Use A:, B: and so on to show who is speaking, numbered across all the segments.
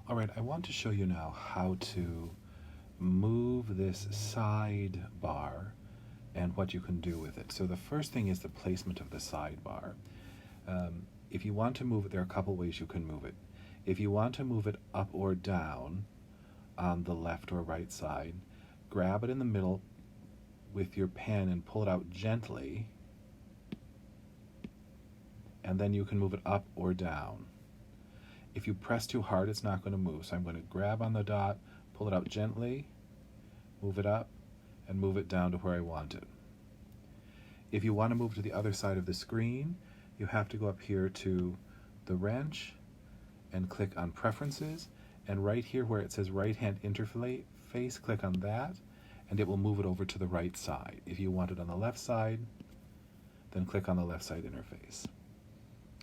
A: All right, I want to show you now how to move this sidebar and what you can do with it. So the first thing is the placement of the sidebar. If you want to move it, there are a couple ways you can move it. If you want to move it up or down on the left or right side, grab it in the middle with your pen and pull it out gently, and then you can move it up or down. If you press too hard, it's not going to move. So I'm going to grab on the dot, pull it out gently, move it up, and move it down to where I want it. If you want to move to the other side of the screen, you have to go up here to the wrench and click on Preferences, and right here where it says Right Hand Interface, click on that, and it will move it over to the right side. If you want it on the left side, then click on the left side interface.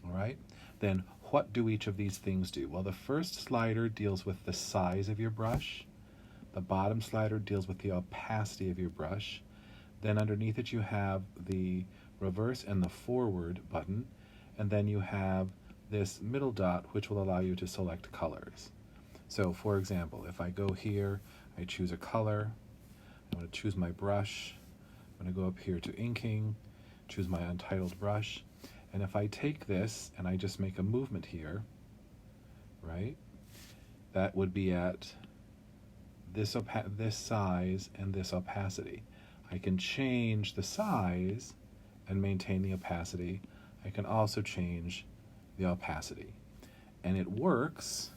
A: All right? Then what do each of these things do? Well, the first slider deals with the size of your brush. The bottom slider deals with the opacity of your brush. Then underneath it you have the reverse and the forward button, and then you have this middle dot which will allow you to select colors. So for example, if I go here, I choose a color, I'm going to choose my brush, I'm going to go up here to inking, choose my untitled brush, and if I take this and I just make a movement here, right, that would be at this size and this opacity. I can change the size and maintain the opacity. I can also change the opacity. And it works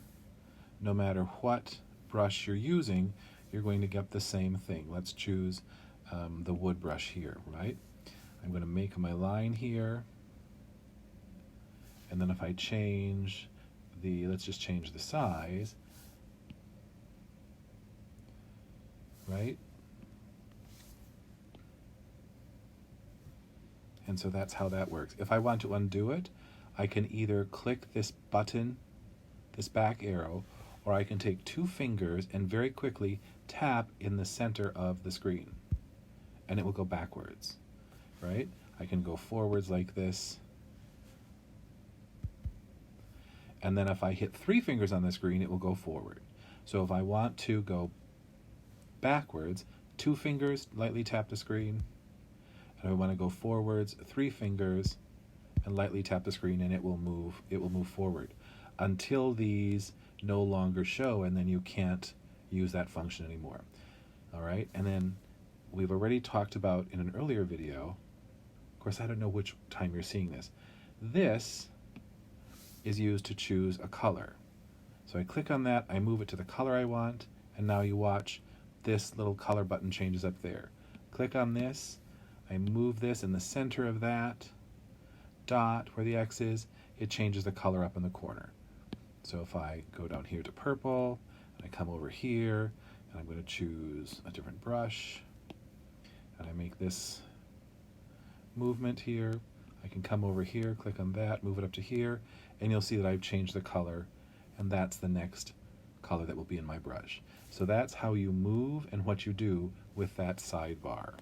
A: no matter what brush you're using, you're going to get the same thing. Let's choose the wood brush here, right? I'm going to make my line here. And then if I change let's just change the size, right? And so that's how that works. If I want to undo it, I can either click this button, this back arrow, or I can take two fingers and very quickly tap in the center of the screen, and it will go backwards, right? I can go forwards like this, and then if I hit three fingers on the screen, it will go forward. So if I want to go backwards, two fingers, lightly tap the screen, and I want to go forwards, three fingers, and lightly tap the screen, and it will move forward until these no longer show, and then you can't use that function anymore. All right, and then we've already talked about in an earlier video, of course I don't know which time you're seeing this, this is used to choose a color. So I click on that, I move it to the color I want, and now you watch this little color button changes up there. Click on this, I move this in the center of that dot where the X is, it changes the color up in the corner. So if I go down here to purple, and I come over here, and I'm going to choose a different brush, and I make this movement here, I can come over here, click on that, move it up to here, and you'll see that I've changed the color, and that's the next color that will be in my brush. So that's how you move and what you do with that sidebar.